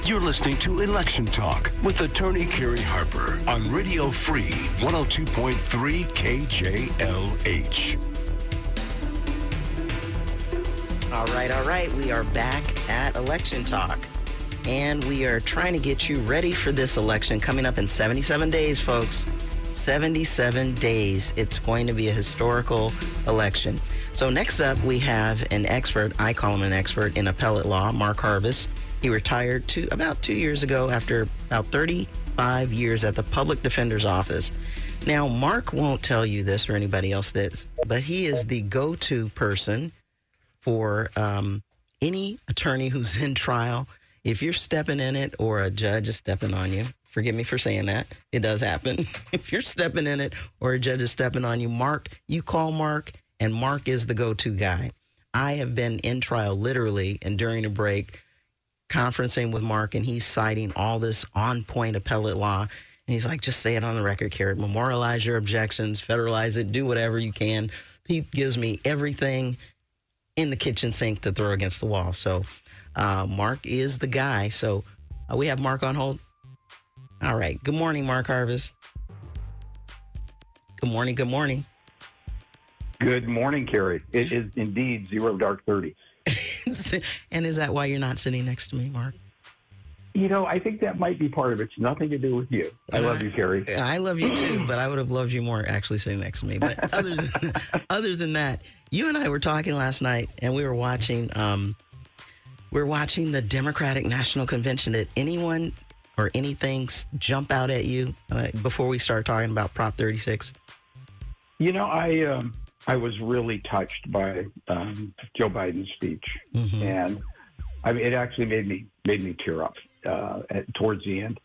You're listening to Election Talk with attorney Kerry Harper on Radio Free 102.3 KJLH. All right. We are back at Election Talk, and we are trying to get you ready for this election coming up in 77 days, folks. 77 days. It's going to be a historical election. So next up, we have an expert. I call him an expert in appellate law, Mark Harvis. He retired about 2 years ago after about 35 years at the Public Defender's Office. Now, Mark won't tell you this or anybody else this, but he is the go-to person for any attorney who's in trial. If you're stepping in it or a judge is stepping on you, forgive me for saying that, it does happen. If you're stepping in it or a judge is stepping on you, you call Mark, and Mark is the go-to guy. I have been in trial literally, and during a break, conferencing with Mark, and he's citing all this on-point appellate law. And he's like, just say it on the record, Carrot. Memorialize your objections, federalize it, do whatever you can. He gives me everything in the kitchen sink to throw against the wall. So Mark is the guy. So we have Mark on hold. All right. Good morning, Mark Harvis. Good morning. Good morning, Kerry. It is indeed 0 dark 30. And is that why you're not sitting next to me, Mark? You know, I think that might be part of it. It's nothing to do with you. I love you, Kerry. I love you too, but I would have loved you more actually sitting next to me. But other than that, you and I were talking last night, and we were watching the Democratic National Convention. Did anyone or anything jump out at you before we start talking about Prop 36? You know, I was really touched by Joe Biden's speech, and I mean, it actually made me tear up towards the end.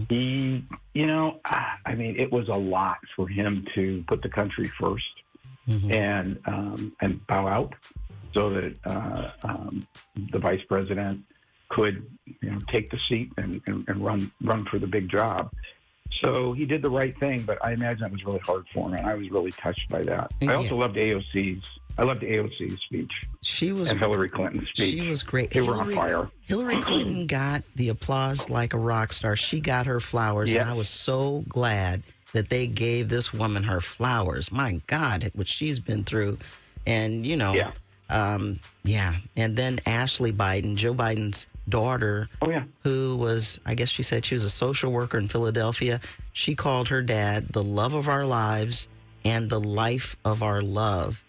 He, I mean, it was a lot for him to put the country first and bow out so that the vice president could, take the seat and run for the big job. So he did the right thing, but I imagine it was really hard for him, and I was really touched by that. I also loved AOC's speech. And Hillary Clinton's speech. She was great. They were on fire. Hillary Clinton got the applause like a rock star. She got her flowers, and I was so glad that they gave this woman her flowers. My God, what she's been through. And, and then Ashley Biden, Joe Biden's daughter, who was, I guess she said she was a social worker in Philadelphia. She called her dad the love of our lives and the life of our love.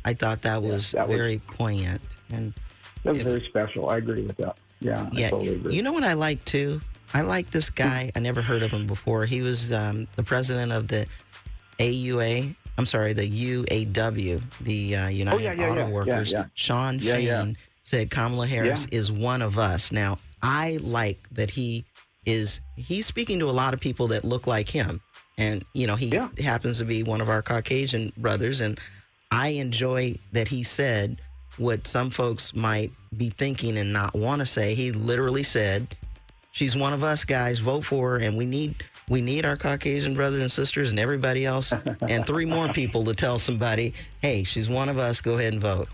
I thought that was very poignant. And that was very special. I agree with that. Yeah, I totally agree. You know what I like, too? I like this guy. I never heard of him before. He was the president of the the UAW, the United Auto Workers. Sean Fain said Kamala Harris is one of us. Now, I like that he's speaking to a lot of people that look like him. And, he happens to be one of our Caucasian brothers. And I enjoy that he said what some folks might be thinking and not want to say. He literally said, she's one of us, guys. Vote for her. And we need our Caucasian brothers and sisters and everybody else and 3 more people to tell somebody, hey, she's one of us. Go ahead and vote.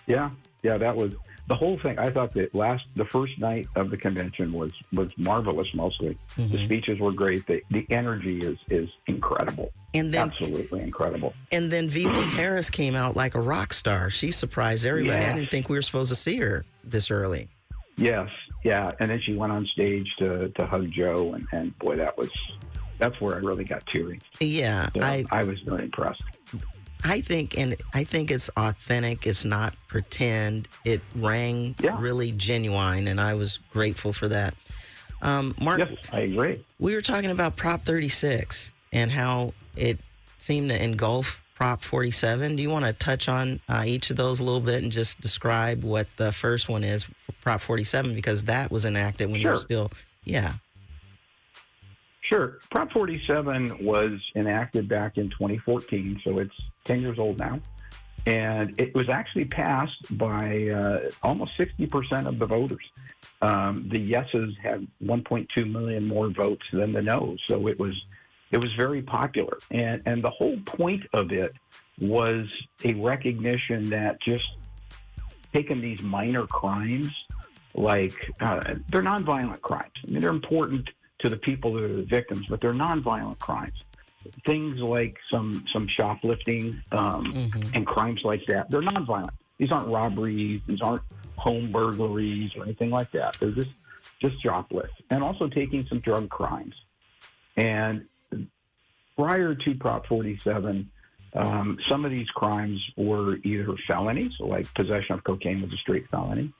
Yeah, that was the whole thing. I thought that the first night of the convention was marvelous. Mostly, the speeches were great. The energy is incredible. And then, absolutely incredible. And then VP Harris came out like a rock star. She surprised everybody. Yes. I didn't think we were supposed to see her this early. Yes, yeah. And then she went on stage to hug Joe, and boy, that's where I really got teary. Yeah, so I was really impressed. I think it's authentic. It's not pretend. It rang really genuine, and I was grateful for that. Mark, yes, I agree. We were talking about Prop 36 and how it seemed to engulf Prop 47. Do you want to touch on each of those a little bit and just describe what the first one is for Prop 47, because that was enacted when you were still, Sure. Prop 47 was enacted back in 2014, so it's 10 years old now. And it was actually passed by almost 60% of the voters. The yeses had 1.2 million more votes than the noes, so it was very popular. And the whole point of it was a recognition that just taking these minor crimes like they're nonviolent crimes. I mean, they're important to the people that are the victims, but they're nonviolent crimes. Things like some shoplifting and crimes like that, they're nonviolent. These aren't robberies. These aren't home burglaries or anything like that. They're just shoplift, and also taking some drug crimes. And prior to Prop 47, some of these crimes were either felonies, like possession of cocaine was a straight felony,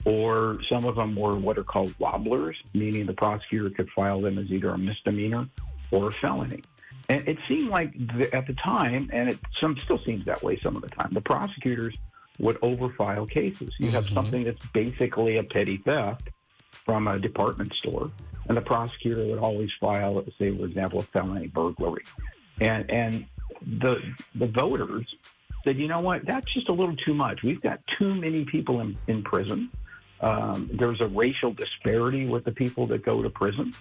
or some of them were what are called wobblers, meaning the prosecutor could file them as either a misdemeanor or a felony. And it seemed like at the time, and it still seems that way some of the time, the prosecutors would overfile cases. You have something that's basically a petty theft from a department store, and the prosecutor would always file, say, for example, a felony burglary. And the voters said, you know what, that's just a little too much. We've got too many people in prison. There's a racial disparity with the people that go to prison.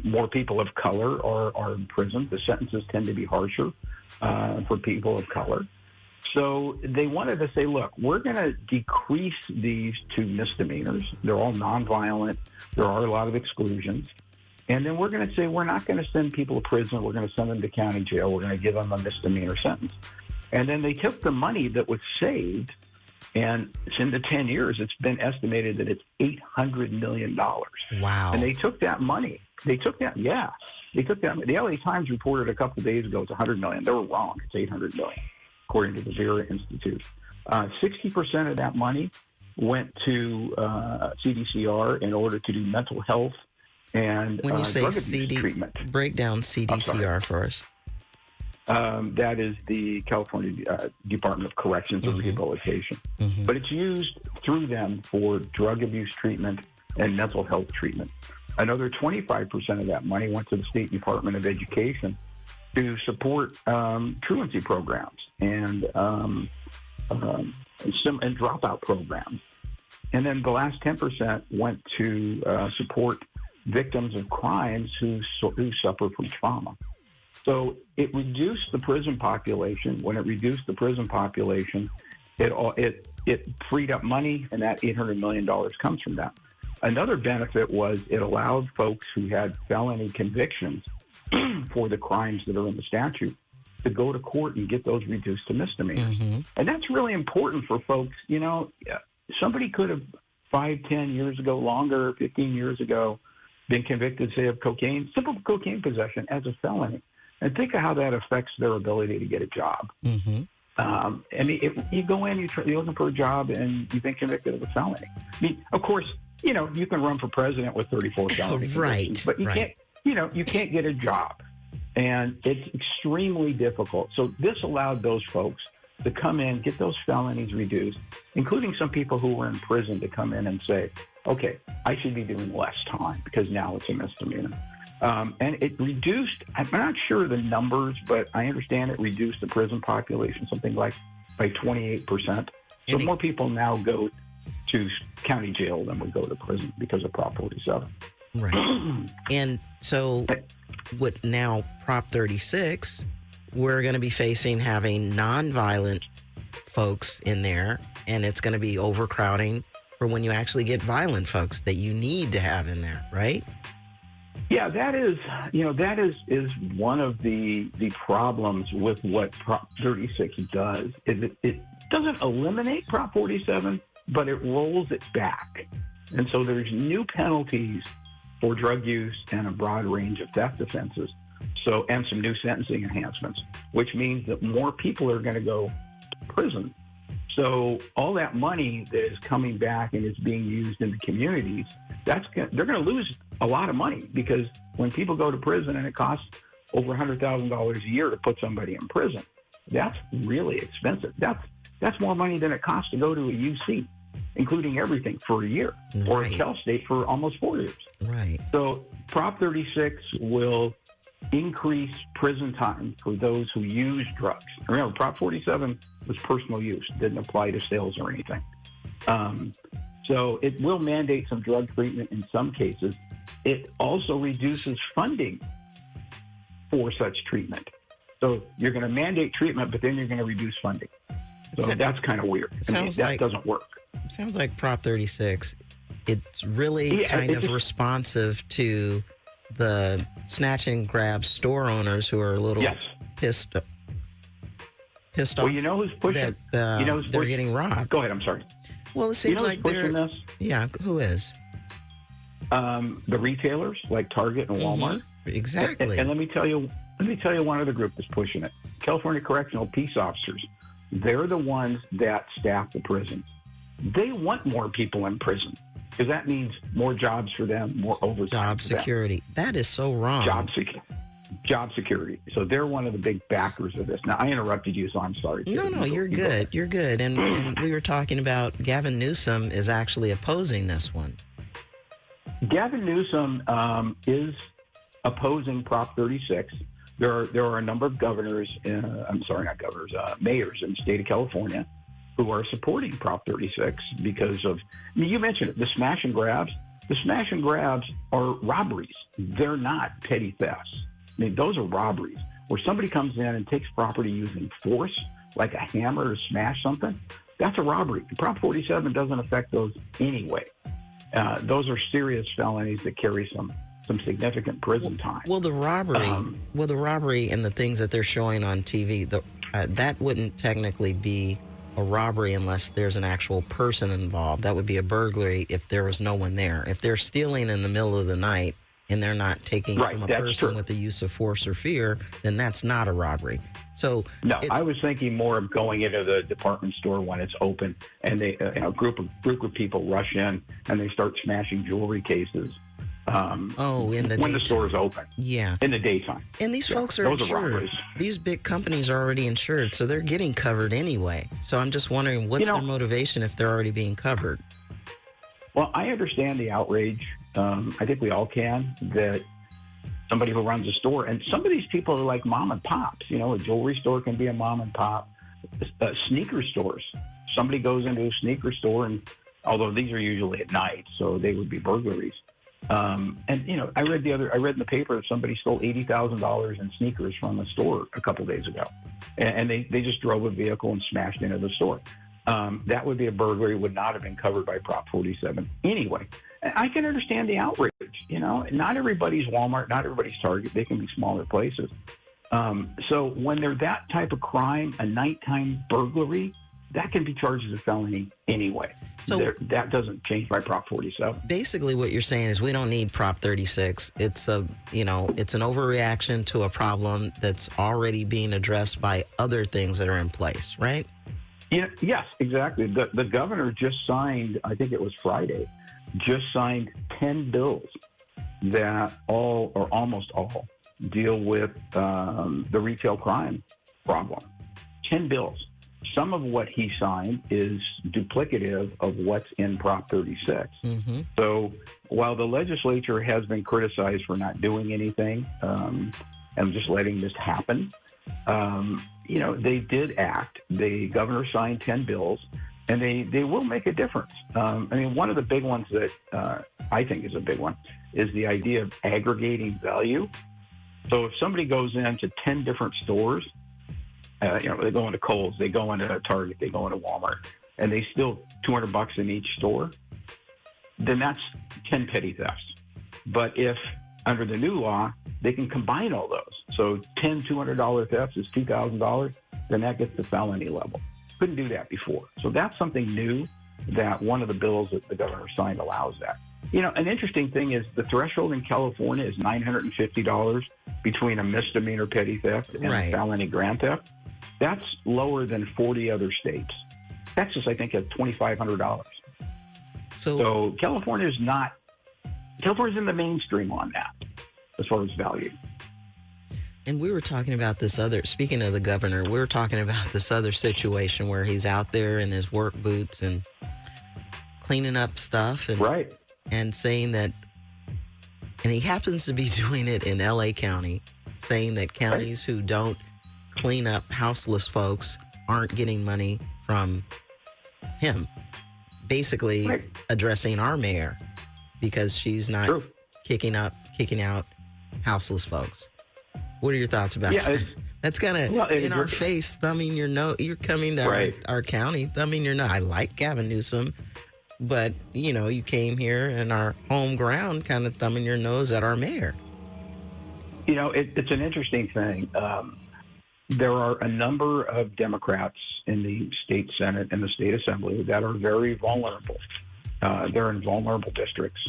More people of color are in prison. The sentences tend to be harsher for people of color. So they wanted to say, look, we're going to decrease these to misdemeanors. They're all nonviolent. There are a lot of exclusions. And then we're going to say we're not going to send people to prison. We're going to send them to county jail. We're going to give them a misdemeanor sentence. And then they took the money that was saved, and in the 10 years, it's been estimated that it's $800 million. Wow. And they took that money. They took that. The LA Times reported a couple of days ago it's $100 million. They were wrong. It's $800 million, according to the Vera Institute. 60% of that money went to CDCR in order to do mental health and when you say drug abuse treatment. Break down CDCR for us. That is the California Department of Corrections and Rehabilitation. But it's used through them for drug abuse treatment and mental health treatment. Another 25% of that money went to the State Department of Education to support truancy programs and dropout programs. And then the last 10% went to support victims of crimes who suffer from trauma. So it reduced the prison population. When it reduced the prison population, it freed up money, and that $800 million comes from that. Another benefit was it allowed folks who had felony convictions for the crimes that are in the statute to go to court and get those reduced to misdemeanors. And that's really important for folks. You know, somebody could have 5, 10 years ago, longer, 15 years ago, been convicted, say, of cocaine, simple cocaine possession as a felony. And think of how that affects their ability to get a job. I mean, if you go in, you're looking for a job, and you've been convicted of a felony. I mean, of course, you know, you can run for president with 34 felony convictions, but you can't get a job. And it's extremely difficult. So this allowed those folks to come in, get those felonies reduced, including some people who were in prison to come in and say, okay, I should be doing less time because now it's a misdemeanor. And it reduced, I'm not sure the numbers, but I understand it reduced the prison population something like by 28%. So more people now go to county jail than would go to prison because of Prop 47. Right. And so with now Prop 36, we're going to be facing having nonviolent folks in there, and it's going to be overcrowding for when you actually get violent folks that you need to have in there, right? Yeah, that is one of the problems with what Prop 36 does. Is it doesn't eliminate Prop 47, but it rolls it back. And so there's new penalties for drug use and a broad range of theft offenses. So, and some new sentencing enhancements, which means that more people are going to go to prison. So all that money that is coming back and is being used in the communities, they're going to lose a lot of money, because when people go to prison and it costs over $100,000 a year to put somebody in prison, that's really expensive. That's more money than it costs to go to a UC, including everything, for a year, or a Cal State for almost 4 years. Right. So Prop 36 will increase prison time for those who use drugs. Remember, Prop 47 was personal use, didn't apply to sales or anything. So it will mandate some drug treatment in some cases. It also reduces funding for such treatment. So you're going to mandate treatment, but then you're going to reduce funding. So that's kind of weird. That doesn't work. Sounds like Prop 36 it's really kind of responsive to the snatch and grab store owners who are a little pissed off. Well, you know who's pushing? That they're getting robbed. Go ahead. I'm sorry. Well, it seems like pushing this? Yeah, who is? The retailers like Target and Walmart. Exactly. And let me tell you one other group that's pushing it. California Correctional Peace Officers. They're the ones that staff the prisons. They want more people in prison because that means more jobs for them, more overtime. Job security. That is so wrong. Job security. So they're one of the big backers of this. Now, I interrupted you, so I'm sorry. No, you're good. You're good. And we were talking about Gavin Newsom is actually opposing this one. Gavin Newsom is opposing Prop 36. There are a number of mayors in the state of California who are supporting Prop 36 because of, you mentioned it, the smash and grabs. The smash and grabs are robberies. They're not petty thefts. I mean, those are robberies where somebody comes in and takes property using force, like a hammer to smash something. That's a robbery. Prop 47 doesn't affect those anyway. Those are serious felonies that carry some significant prison time. Well, the robbery and the things that they're showing on TV, that wouldn't technically be a robbery unless there's an actual person involved. That would be a burglary if there was no one there. If they're stealing in the middle of the night and they're not taking from a person with the use of force or fear, then that's not a robbery. So no, I was thinking more of going into the department store when it's open and they, a group of people rush in and they start smashing jewelry cases. When the store is open. Yeah. In the daytime. And these folks are insured. These big companies are already insured, so they're getting covered anyway. So I'm just wondering, what's their motivation if they're already being covered? Well, I understand the outrage. I think we all can, that somebody who runs a store, and some of these people are like mom and pops. You know, a jewelry store can be a mom and pop. Sneaker stores. Somebody goes into a sneaker store, and although these are usually at night, so they would be burglaries. And you know, I read in the paper that somebody stole $80,000 in sneakers from a store a couple days ago, and they just drove a vehicle and smashed into the store. That would be a burglary, would not have been covered by Prop 47 anyway. And I can understand the outrage. You know, not everybody's Walmart, not everybody's Target. They can be smaller places. So when they're that type of crime, a nighttime burglary, that can be charged as a felony anyway. So that doesn't change by Prop 47. Basically, what you're saying is we don't need Prop 36. It's an overreaction to a problem that's already being addressed by other things that are in place, right? Yeah, yes, exactly. The governor just signed, I think it was Friday, 10 bills that all or almost all deal with the retail crime problem. 10 bills. Some of what he signed is duplicative of what's in Prop 36. Mm-hmm. So while the legislature has been criticized for not doing anything and just letting this happen, they did act. The governor signed 10 bills, and they will make a difference. One of the big ones that I think is a big one is the idea of aggregating value. So if somebody goes into 10 different stores, they go into Kohl's, they go into Target, they go into Walmart, and they steal $200 in each store, then that's 10 petty thefts. But if under the new law, they can combine all those. So 10 $200 thefts is $2,000, then that gets the felony level. Couldn't do that before. So that's something new that one of the bills that the governor signed allows that. You know, an interesting thing is the threshold in California is $950 between a misdemeanor petty theft and a felony grand theft. That's lower than 40 other states. Texas, I think, has $2,500. So California's in the mainstream on that as far as value. And we were talking about speaking of the governor, we were talking about this other situation where he's out there in his work boots and cleaning up stuff and saying that, and he happens to be doing it in LA County, saying that counties who don't clean up houseless folks aren't getting money from him. Basically addressing our mayor because she's not kicking out houseless folks. What are your thoughts about that? That's kind of in our face, thumbing your nose. You're coming to our county, thumbing your nose. I like Gavin Newsom. but, you came here in our home ground kind of thumbing your nose at our mayor. It's an interesting thing. There are a number of Democrats in the state Senate and the state Assembly that are very vulnerable. They're in vulnerable districts.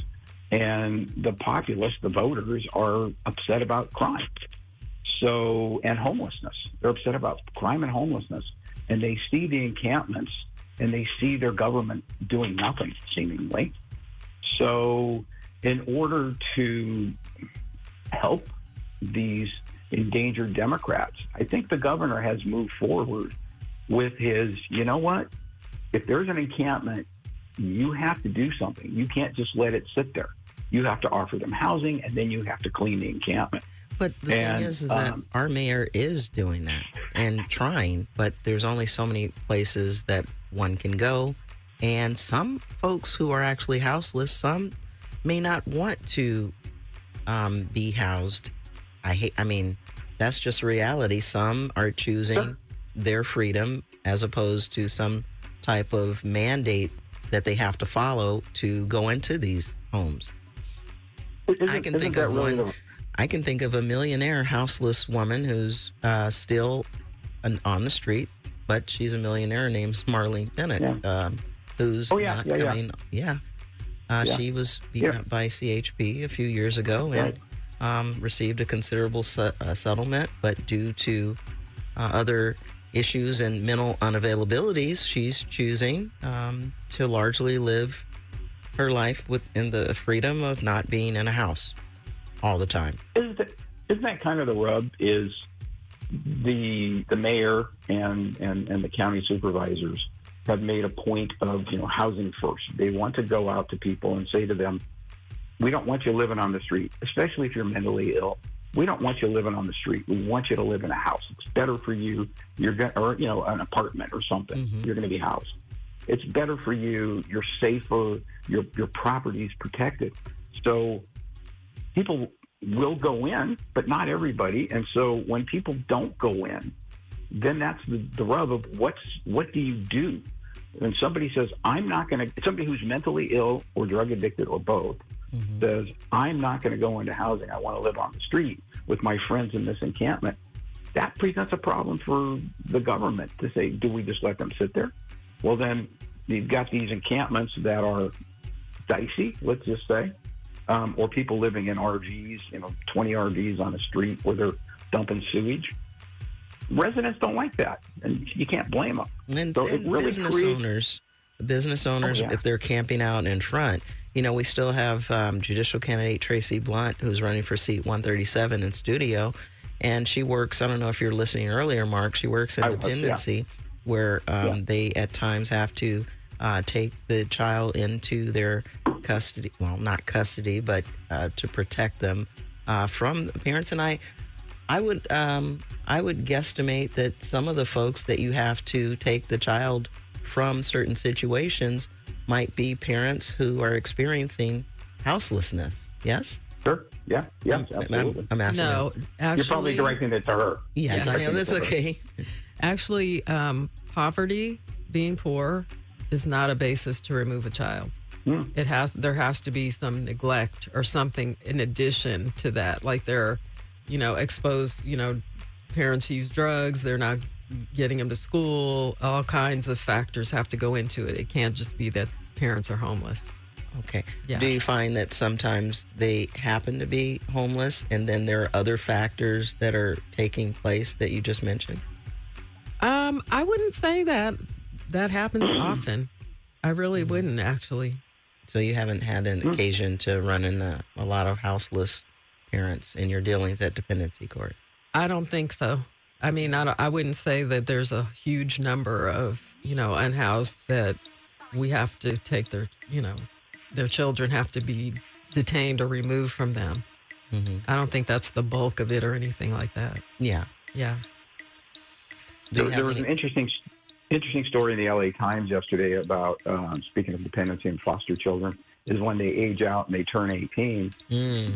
And the populace, the voters, are upset about crime. And homelessness. They're upset about crime and homelessness. And they see the encampments and they see their government doing nothing, seemingly. So in order to help these endangered Democrats, I think the governor has moved forward with his, you know what? If there's an encampment, you have to do something. You can't just let it sit there. You have to offer them housing, and then you have to clean the encampment. But the thing is that our mayor is doing that and trying, but there's only so many places that one can go. And some folks who are actually houseless, some may not want to be housed. That's just reality. Some are choosing their freedom as opposed to some type of mandate that they have to follow to go into these homes. I can think of a millionaire houseless woman who's still on the street, but she's a millionaire named Marlene Bennett, who's not coming. She was beaten up by CHP a few years ago and received a considerable settlement, but due to other issues and mental unavailabilities, she's choosing to largely live her life within the freedom of not being in a house all the time. Isn't that kind of the rub? Is the mayor and the county supervisors have made a point of housing first. They want to go out to people and say to them, we don't want you living on the street, especially if you're mentally ill. We don't want you living on the street. We want you to live in a house. It's better for you. Or an apartment or something. Mm-hmm. You're going to be housed. It's better for you. You're safer. Your property's protected. So people will go in, but not everybody. And so when people don't go in, then that's the rub of what do you do? When somebody says, somebody who's mentally ill or drug addicted or both, mm-hmm. says, I'm not going to go into housing. I want to live on the street with my friends in this encampment. That presents a problem for the government to say, do we just let them sit there? Well, then you've got these encampments that are dicey, let's just say, or people living in RVs, 20 RVs on the street where they're dumping sewage. Residents don't like that, and you can't blame them. And really business owners, if they're camping out in front, we still have judicial candidate Tracy Blunt, who's running for seat 137 in studio, and she works, I don't know if you're listening earlier, Mark, she works in dependency, where they at times have to take the child into their custody, well, not custody, but to protect them from the parents. And I would guesstimate that some of the folks that you have to take the child from certain situations might be parents who are experiencing houselessness. Yes? Sure. Yeah. Absolutely. I'm asking. No, actually, you're probably directing it to her. Yes, I am. That's okay. Actually, poverty, being poor, is not a basis to remove a child. There has to be some neglect or something in addition to that, like they're exposed, parents use drugs, they're not getting them to school, all kinds of factors have to go into it. It can't just be that parents are homeless. Okay. Yeah. Do you find that sometimes they happen to be homeless and then there are other factors that are taking place that you just mentioned? I wouldn't say that happens often. I really wouldn't, actually. So you haven't had an occasion to run into a lot of houseless parents in your dealings at dependency court? I don't think so. I mean, I wouldn't say that there's a huge number of, unhoused that we have to take their children have to be detained or removed from them. Mm-hmm. I don't think that's the bulk of it or anything like that. Yeah. Yeah. There was an interesting story in the LA Times yesterday about, speaking of dependency and foster children, is when they age out and they turn 18,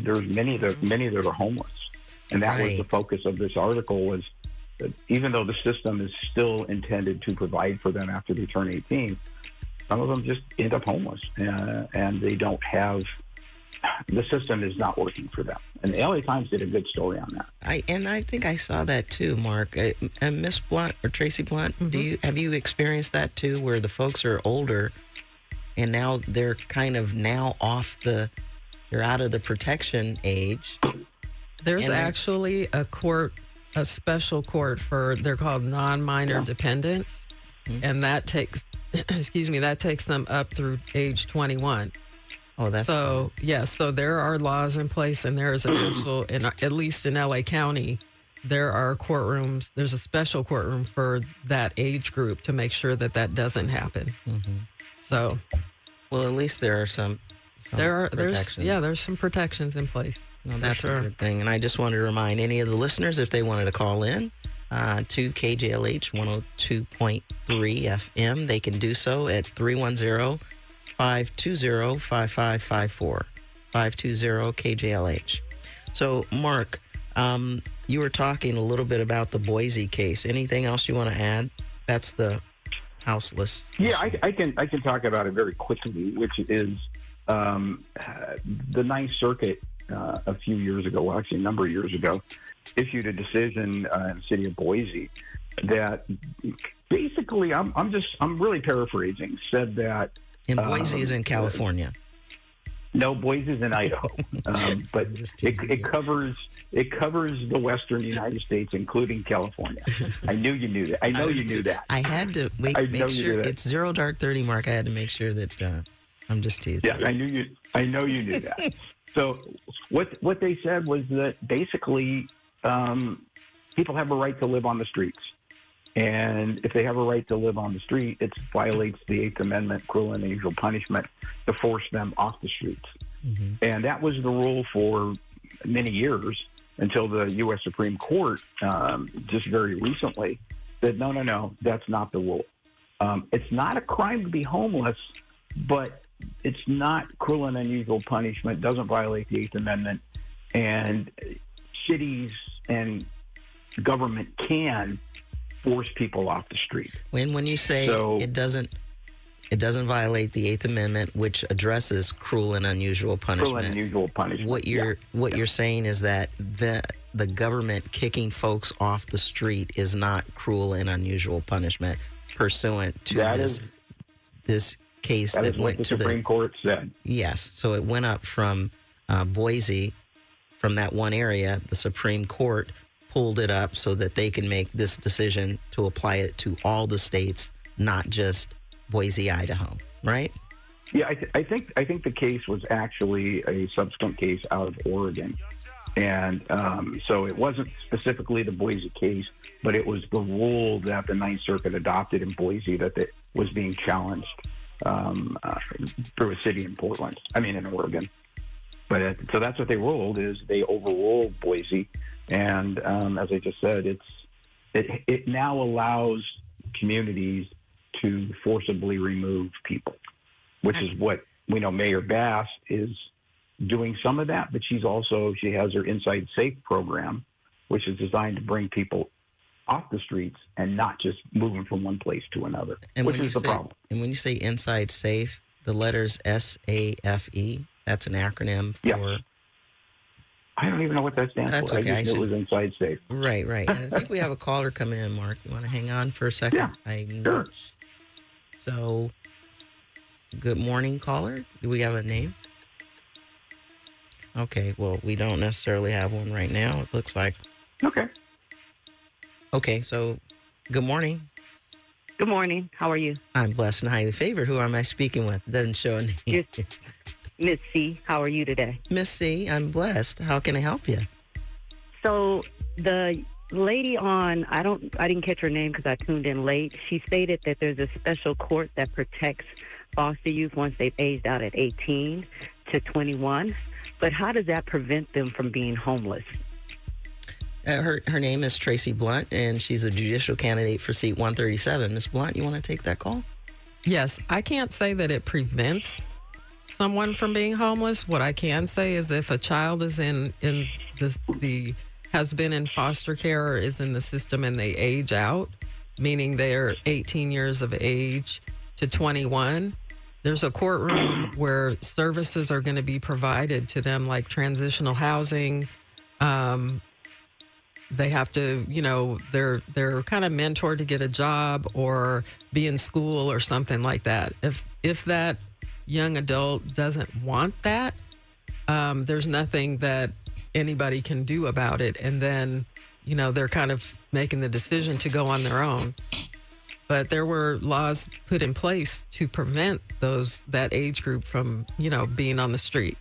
there's many that are homeless. And that was the focus of this article, was that even though the system is still intended to provide for them after they turn 18, some of them just end up homeless, and they don't have. The system is not working for them. And the LA Times did a good story on that. I think I saw that too, Mark. And Miss Blunt or Tracy Blunt, have you experienced that too, where the folks are older and now they're kind of they're out of the protection age? There's actually a special court they're called non-minor dependents, and that takes, that takes them up through age 21. Oh, that's so cool. Yes. So there are laws in place, and there is an actual, at least in LA County, there are courtrooms. There's a special courtroom for that age group to make sure that doesn't happen. So, well, at least there are some protections. There's some protections in place. Well, that's a good thing. And I just wanted to remind any of the listeners, if they wanted to call in to KJLH 102.3 FM, they can do so at 310-520-5554, 520-KJLH. So, Mark, you were talking a little bit about the Boise case. Anything else you want to add? That's the houseless. Yeah, I can talk about it very quickly, which is the Ninth Circuit a few years ago, well, actually a number of years ago, issued a decision in the city of Boise that basically, I'm really paraphrasing, said that. And Boise is in California. No, Boise's in Idaho, but it covers the western United States, including California. I knew you knew that. I know you knew that. I had to make sure it's 0 dark 30, Mark. I had to make sure that I'm just teasing. Yeah, I know you knew that. So what they said was that basically people have a right to live on the streets. And if they have a right to live on the street, it violates the Eighth Amendment, cruel and unusual punishment, to force them off the streets. And that was the rule for many years until the U.S. Supreme Court just very recently said, no, that's not the rule. It's not a crime to be homeless, but it's not cruel and unusual punishment, doesn't violate the Eighth Amendment, and cities and government can force people off the street. When you say it doesn't violate the Eighth Amendment, which addresses cruel and unusual punishment. Cruel and unusual punishment. What you're saying is that the government kicking folks off the street is not cruel and unusual punishment pursuant to this case that went to the Supreme Court said. Yes, so it went up from Boise, from that one area. The Supreme Court pulled it up so that they can make this decision to apply it to all the states, not just Boise, Idaho, right? Yeah, I think the case was actually a subsequent case out of Oregon. And so it wasn't specifically the Boise case, but it was the rule that the Ninth Circuit adopted in Boise that was being challenged through a city in Oregon. But so that's what they ruled, is they overruled Boise. And as I just said, it now allows communities to forcibly remove people, which is what we know Mayor Bass is doing some of that, but she has her Inside Safe program, which is designed to bring people off the streets and not just moving from one place to another, which is the problem. And when you say Inside Safe, the letters SAFE, that's an acronym for... Yes. I don't even know what that stands That's for. Okay. I just knew it was Inside Safe. Right. I think we have a caller coming in, Mark. You want to hang on for a second? Yeah, sure. So, good morning, caller. Do we have a name? Okay, well, we don't necessarily have one right now, it looks like. Okay, so, good morning. Good morning. How are you? I'm blessed and highly favored. Who am I speaking with? Doesn't show a name. Miss C, how are you today? Miss C, I'm blessed. How can I help you? So the lady on, I didn't catch her name because I tuned in late. She stated that there's a special court that protects foster youth once they've aged out at 18 to 21. But how does that prevent them from being homeless? Her name is Tracy Blunt, and she's a judicial candidate for seat 137. Miss Blunt, you want to take that call? Yes, I can't say that it prevents someone from being homeless. What I can say is if a child is has been in foster care or is in the system and they age out, meaning they're 18 years of age to 21, There's a courtroom where services are going to be provided to them, like transitional housing. They have to, they're kind of mentored to get a job or be in school or something like that. If that young adult doesn't want that, there's nothing that anybody can do about it. And then, they're kind of making the decision to go on their own. But there were laws put in place to prevent that age group from, being on the street.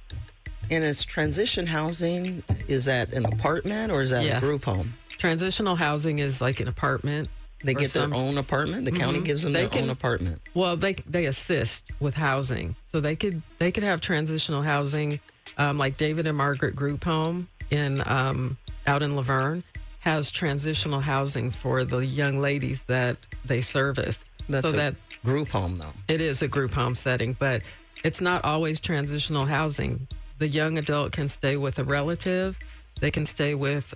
And is transition housing, is that an apartment or is that a group home? Transitional housing is like an apartment. They get their own apartment? The county gives them their own apartment? Well, they assist with housing. So they could have transitional housing, like David and Margaret Group Home out in Laverne has transitional housing for the young ladies that they service. That's group home, though. It is a group home setting, but it's not always transitional housing. The young adult can stay with a relative. They can stay with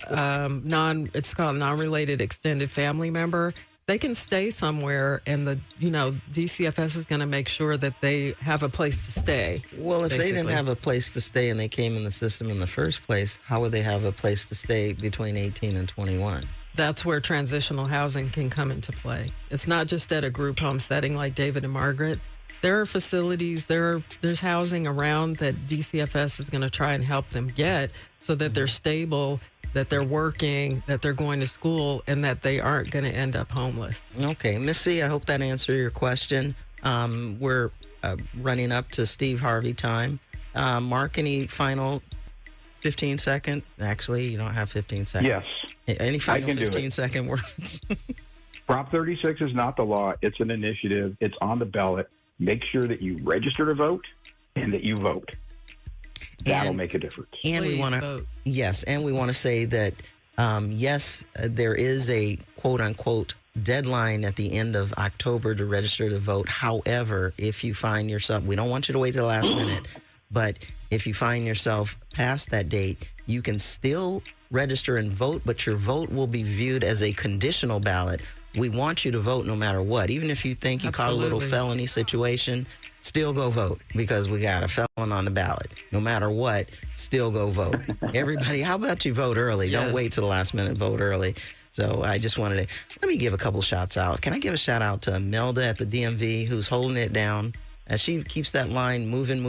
it's called non-related extended family member. They can stay somewhere, and DCFS is going to make sure that they have a place to stay. Well, if they didn't have a place to stay and they came in the system in the first place, how would they have a place to stay between 18 and 21? That's where transitional housing can come into play. It's not just at a group home setting like David and Margaret. There are facilities, there's housing around that DCFS is going to try and help them get so that they're stable, that they're working, that they're going to school, and that they aren't going to end up homeless. Okay. Missy, I hope that answered your question. We're running up to Steve Harvey time. Mark, any final 15-second? Actually, you don't have 15 seconds. Yes. Any final 15-second words? Prop 36 is not the law. It's an initiative. It's on the ballot. Make sure that you register to vote and that you vote. That'll make a difference. And we want to say that, there is a quote-unquote deadline at the end of October to register to vote. However, if you find yourself, we don't want you to wait till the last minute, but if you find yourself past that date, you can still register and vote, but your vote will be viewed as a conditional ballot. We want you to vote no matter what. Even if you think you caught a little felony situation, still go vote because we got a felon on the ballot. No matter what, still go vote. Everybody, how about you vote early? Yes. Don't wait till the last minute, vote early. So I just wanted to, let me give a couple shots out. Can I give a shout out to Imelda at the DMV who's holding it down as she keeps that line moving.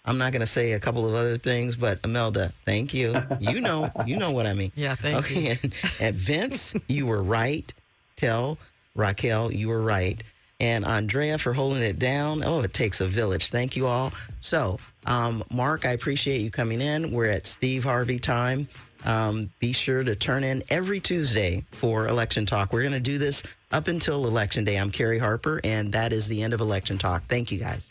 I'm not going to say a couple of other things, but Imelda, thank you. You know what I mean. Yeah, thank you. And Vince, you were right. Tell Raquel you were right. And Andrea for holding it down. Oh, it takes a village. Thank you all. So, Mark, I appreciate you coming in. We're at Steve Harvey time. Be sure to turn in every Tuesday for Election Talk. We're going to do this up until Election Day. I'm Carrie Harper, and that is the end of Election Talk. Thank you, guys.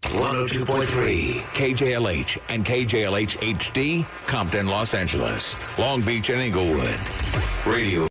102.3 KJLH and KJLH HD, Compton, Los Angeles, Long Beach, and Inglewood. Radio